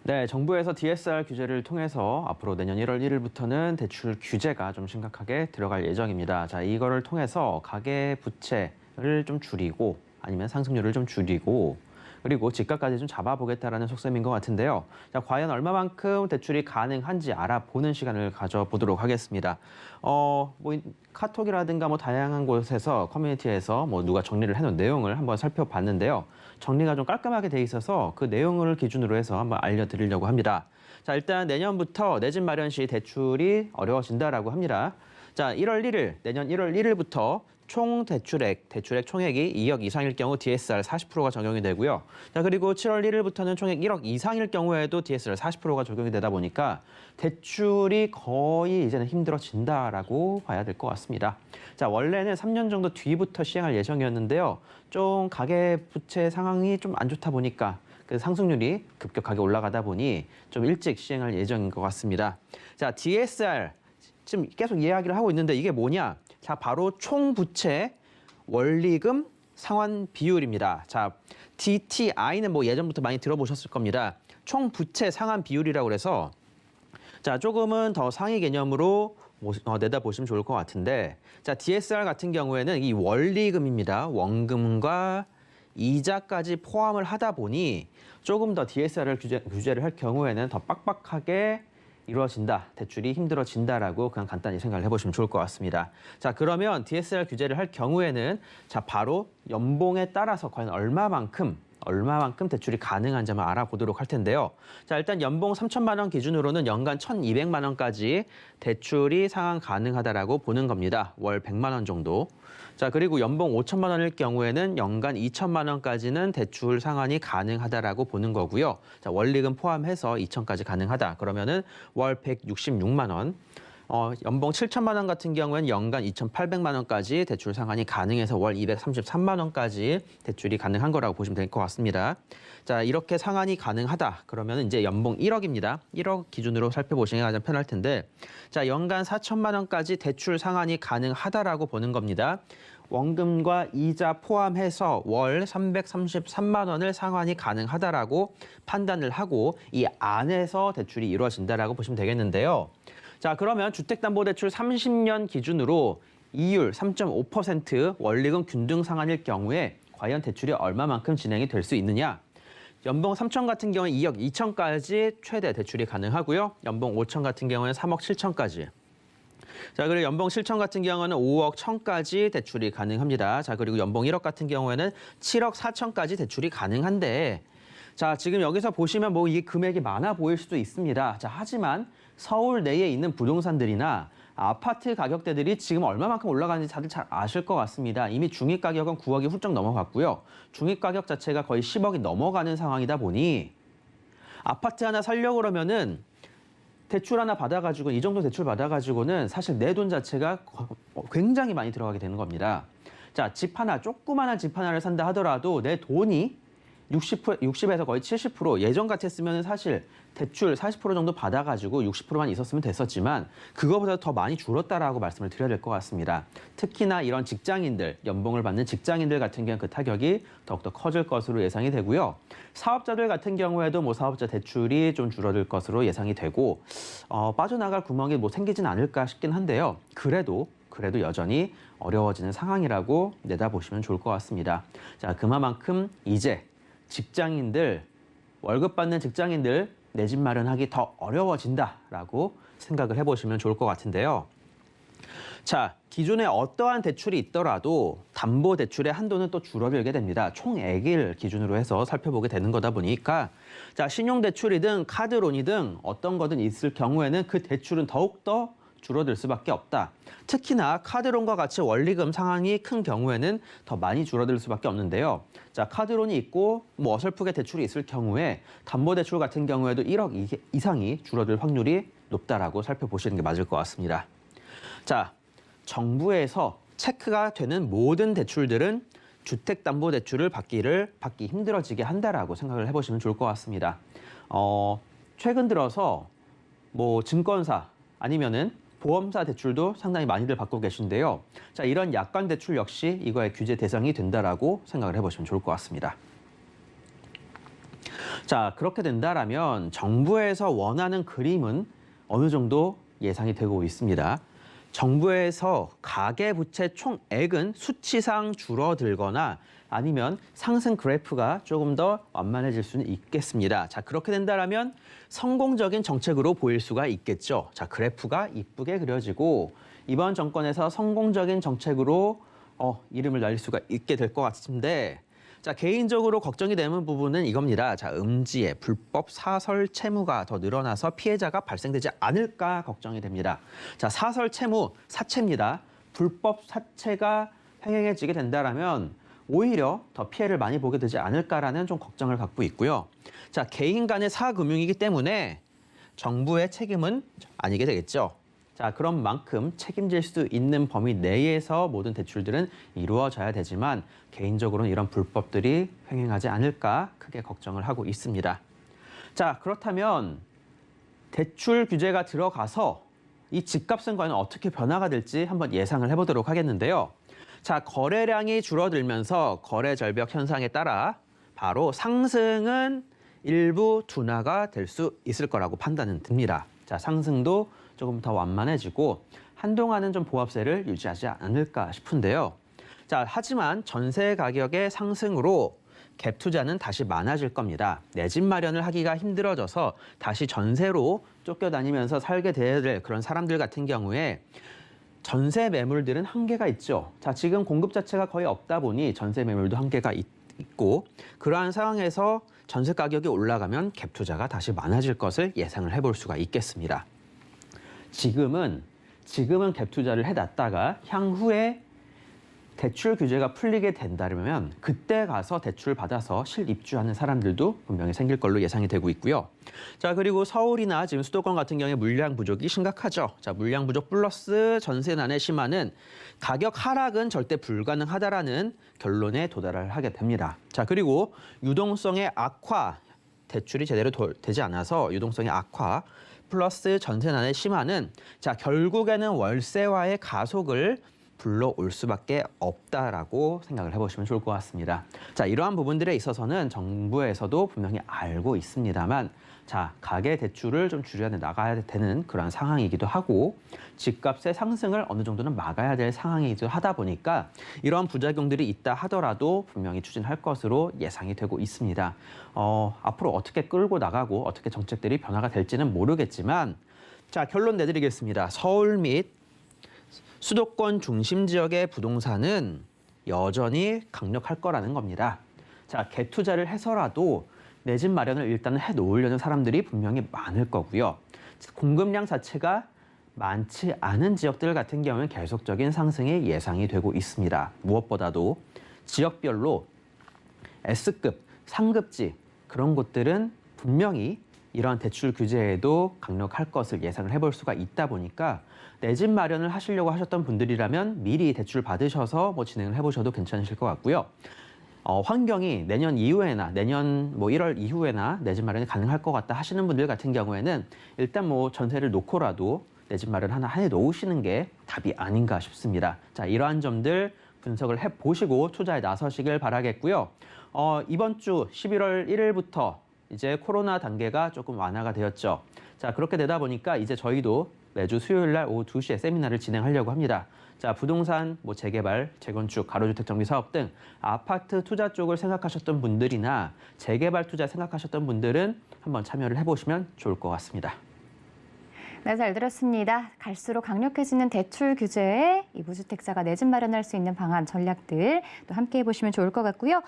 네, 정부에서 DSR 규제를 통해서 앞으로 내년 1월 1일부터는 대출 규제가 좀 심각하게 들어갈 예정입니다. 자, 이거를 통해서 가계 부채를 좀 줄이고 아니면 상승률을 좀 줄이고 그리고 집값까지 좀 잡아보겠다라는 속셈인 것 같은데요. 자, 과연 얼마만큼 대출이 가능한지 알아보는 시간을 가져보도록 하겠습니다. 카톡이라든가 다양한 곳에서 커뮤니티에서 누가 정리를 해놓은 내용을 한번 살펴봤는데요. 정리가 좀 깔끔하게 돼 있어서 그 내용을 기준으로 해서 한번 알려드리려고 합니다. 자, 일단 내년부터 내 집 마련 시 대출이 어려워진다라고 합니다. 자, 내년 1월 1일부터 총 대출액 총액이 2억 이상일 경우 DSR 40%가 적용이 되고요. 자, 그리고 7월 1일부터는 총액 1억 이상일 경우에도 DSR 40%가 적용이 되다 보니까 대출이 거의 이제는 힘들어진다라고 봐야 될 것 같습니다. 자, 원래는 3년 정도 뒤부터 시행할 예정이었는데요. 좀 가계 부채 상황이 좀 안 좋다 보니까 그 상승률이 급격하게 올라가다 보니 좀 일찍 시행할 예정인 것 같습니다. 자, DSR 지금 계속 이야기를 하고 있는데 이게 뭐냐? 자, 바로 총부채 원리금 상환 비율입니다. 자, DTI는 예전부터 많이 들어보셨을 겁니다. 총부채 상환 비율이라고 해서 자, 조금은 더 상위 개념으로 내다보시면 좋을 것 같은데 자, DSR 같은 경우에는 이 원리금입니다. 원금과 이자까지 포함을 하다 보니 조금 더 DSR을 규제를 할 경우에는 더 빡빡하게 이루어진다, 대출이 힘들어진다라고 그냥 간단히 생각을 해보시면 좋을 것 같습니다. 자, 그러면 DSR 규제를 할 경우에는 자, 바로 연봉에 따라서 과연 얼마만큼 대출이 가능한지 한번 알아보도록 할 텐데요. 자, 일단 연봉 3천만 원 기준으로는 연간 1,200만 원까지 대출이 상환 가능하다라고 보는 겁니다. 월 100만 원 정도. 자, 그리고 연봉 5천만 원일 경우에는 연간 2천만 원까지는 대출 상환이 가능하다라고 보는 거고요. 자, 원리금 포함해서 2천까지 가능하다. 그러면은 월 166만 원. 연봉 7천만 원 같은 경우에는 연간 2,800만 원까지 대출 상환이 가능해서 월 233만 원까지 대출이 가능한 거라고 보시면 될 것 같습니다. 자, 이렇게 상환이 가능하다. 그러면 이제 연봉 1억입니다. 1억 기준으로 살펴보시는 게 가장 편할 텐데, 자, 연간 4천만 원까지 대출 상환이 가능하다라고 보는 겁니다. 원금과 이자 포함해서 월 333만 원을 상환이 가능하다라고 판단을 하고 이 안에서 대출이 이루어진다라고 보시면 되겠는데요. 자, 그러면 주택담보대출 30년 기준으로 이율 3.5% 원리금 균등 상환일 경우에 과연 대출이 얼마만큼 진행이 될 수 있느냐? 연봉 3천 같은 경우는 2억 2천까지 최대 대출이 가능하고요. 연봉 5천 같은 경우는 3억 7천까지. 자, 그리고 연봉 7천 같은 경우는 5억 1천까지 대출이 가능합니다. 자, 그리고 연봉 1억 같은 경우에는 7억 4천까지 대출이 가능한데 자, 지금 여기서 보시면 이 금액이 많아 보일 수도 있습니다. 자, 하지만 서울 내에 있는 부동산들이나 아파트 가격대들이 지금 얼마만큼 올라가는지 다들 잘 아실 것 같습니다. 이미 중위 가격은 9억이 훌쩍 넘어갔고요. 중위 가격 자체가 거의 10억이 넘어가는 상황이다 보니 아파트 하나 살려고 그러면은 대출 하나 받아가지고 이 정도 대출 받아가지고는 사실 내 돈 자체가 굉장히 많이 들어가게 되는 겁니다. 자, 조그마한 집 하나를 산다 하더라도 내 돈이 60에서 거의 70% 예전 같았으면 사실 대출 40% 정도 받아가지고 60%만 있었으면 됐었지만 그거보다 더 많이 줄었다라고 말씀을 드려야 될 것 같습니다. 특히나 이런 직장인들, 연봉을 받는 직장인들 같은 경우는 그 타격이 더욱더 커질 것으로 예상이 되고요. 사업자들 같은 경우에도 사업자 대출이 좀 줄어들 것으로 예상이 되고 빠져나갈 구멍이 생기진 않을까 싶긴 한데요. 그래도 여전히 어려워지는 상황이라고 내다보시면 좋을 것 같습니다. 자, 그만큼 이제 월급 받는 직장인들 내 집 마련하기 더 어려워진다라고 생각을 해보시면 좋을 것 같은데요. 자, 기존에 어떠한 대출이 있더라도 담보대출의 한도는 또 줄어들게 됩니다. 총액을 기준으로 해서 살펴보게 되는 거다 보니까 자, 신용대출이든 카드론이든 어떤 거든 있을 경우에는 그 대출은 더욱더 줄어들 수밖에 없다. 특히나 카드론과 같이 원리금 상황이 큰 경우에는 더 많이 줄어들 수밖에 없는데요. 자, 카드론이 있고 어설프게 대출이 있을 경우에 담보대출 같은 경우에도 1억 이상이 줄어들 확률이 높다라고 살펴보시는 게 맞을 것 같습니다. 자, 정부에서 체크가 되는 모든 대출들은 주택담보대출을 받기 힘들어지게 한다라고 생각을 해보시면 좋을 것 같습니다. 최근 들어서 증권사 아니면은 보험사 대출도 상당히 많이들 받고 계신데요. 자, 이런 약관 대출 역시 이거의 규제 대상이 된다라고 생각을 해보시면 좋을 것 같습니다. 자, 그렇게 된다라면 정부에서 원하는 그림은 어느 정도 예상이 되고 있습니다. 정부에서 가계부채 총액은 수치상 줄어들거나 아니면 상승 그래프가 조금 더 완만해질 수는 있겠습니다. 자, 그렇게 된다면 성공적인 정책으로 보일 수가 있겠죠. 자, 그래프가 이쁘게 그려지고 이번 정권에서 성공적인 정책으로 이름을 날릴 수가 있게 될 것 같은데 자, 개인적으로 걱정이 되는 부분은 이겁니다. 자, 음지에 불법 사설 채무가 더 늘어나서 피해자가 발생되지 않을까 걱정이 됩니다. 자, 사설 채무, 사채입니다. 불법 사채가 횡행해지게 된다면 오히려 더 피해를 많이 보게 되지 않을까라는 좀 걱정을 갖고 있고요. 자, 개인 간의 사금융이기 때문에 정부의 책임은 아니게 되겠죠. 자, 그런 만큼 책임질 수 있는 범위 내에서 모든 대출들은 이루어져야 되지만 개인적으로는 이런 불법들이 횡행하지 않을까 크게 걱정을 하고 있습니다. 자, 그렇다면 대출 규제가 들어가서 이 집값은 과연 어떻게 변화가 될지 한번 예상을 해보도록 하겠는데요. 자, 거래량이 줄어들면서 거래 절벽 현상에 따라 바로 상승은 일부 둔화가 될 수 있을 거라고 판단은 듭니다. 자, 상승도 조금 더 완만해지고 한동안은 좀 보합세를 유지하지 않을까 싶은데요. 자, 하지만 전세 가격의 상승으로 갭 투자는 다시 많아질 겁니다. 내 집 마련을 하기가 힘들어져서 다시 전세로 쫓겨다니면서 살게 될 그런 사람들 같은 경우에 전세 매물들은 한계가 있죠. 자, 지금 공급 자체가 거의 없다 보니 전세 매물도 한계가 있고 그러한 상황에서 전세 가격이 올라가면 갭 투자가 다시 많아질 것을 예상을 해볼 수가 있겠습니다. 지금은 갭 투자를 해놨다가 향후에 대출 규제가 풀리게 된다면 그때 가서 대출을 받아서 실입주하는 사람들도 분명히 생길 걸로 예상이 되고 있고요. 자, 그리고 서울이나 지금 수도권 같은 경우에 물량 부족이 심각하죠. 자, 물량 부족 플러스 전세난의 심화는 가격 하락은 절대 불가능하다라는 결론에 도달을 하게 됩니다. 자, 그리고 유동성의 악화, 대출이 제대로 되지 않아서 유동성의 악화 플러스 전세난의 심화는 자, 결국에는 월세화의 가속을 불러올 수밖에 없다라고 생각을 해보시면 좋을 것 같습니다. 자, 이러한 부분들에 있어서는 정부에서도 분명히 알고 있습니다만 자, 가계 대출을 좀 줄여 나가야 되는 그런 상황이기도 하고 집값의 상승을 어느 정도는 막아야 될 상황이기도 하다 보니까 이러한 부작용들이 있다 하더라도 분명히 추진할 것으로 예상이 되고 있습니다. 앞으로 어떻게 끌고 나가고 어떻게 정책들이 변화가 될지는 모르겠지만 자, 결론 내드리겠습니다. 서울 및 수도권 중심 지역의 부동산은 여전히 강력할 거라는 겁니다. 자, 갭 투자를 해서라도 내 집 마련을 일단은 해놓으려는 사람들이 분명히 많을 거고요. 공급량 자체가 많지 않은 지역들 같은 경우는 계속적인 상승이 예상이 되고 있습니다. 무엇보다도 지역별로 S급, 상급지 그런 곳들은 분명히 이러한 대출 규제에도 강력할 것을 예상을 해볼 수가 있다 보니까 내 집 마련을 하시려고 하셨던 분들이라면 미리 대출 받으셔서 진행을 해보셔도 괜찮으실 것 같고요. 환경이 내년 이후에나 내년 1월 이후에나 내 집 마련이 가능할 것 같다 하시는 분들 같은 경우에는 일단 전세를 놓고라도 내 집 마련 하나 해놓으시는 게 답이 아닌가 싶습니다. 자, 이러한 점들 분석을 해보시고 투자에 나서시길 바라겠고요. 이번 주 11월 1일부터 이제 코로나 단계가 조금 완화가 되었죠. 자, 그렇게 되다 보니까 이제 저희도 매주 수요일 날 오후 2시에 세미나를 진행하려고 합니다. 자, 부동산, 재개발, 재건축, 가로주택 정비 사업 등 아파트 투자 쪽을 생각하셨던 분들이나 재개발 투자 생각하셨던 분들은 한번 참여를 해보시면 좋을 것 같습니다. 네, 잘 들었습니다. 갈수록 강력해지는 대출 규제에 이 무주택자가 내 집 마련할 수 있는 방안, 전략들 또 함께 해보시면 좋을 것 같고요.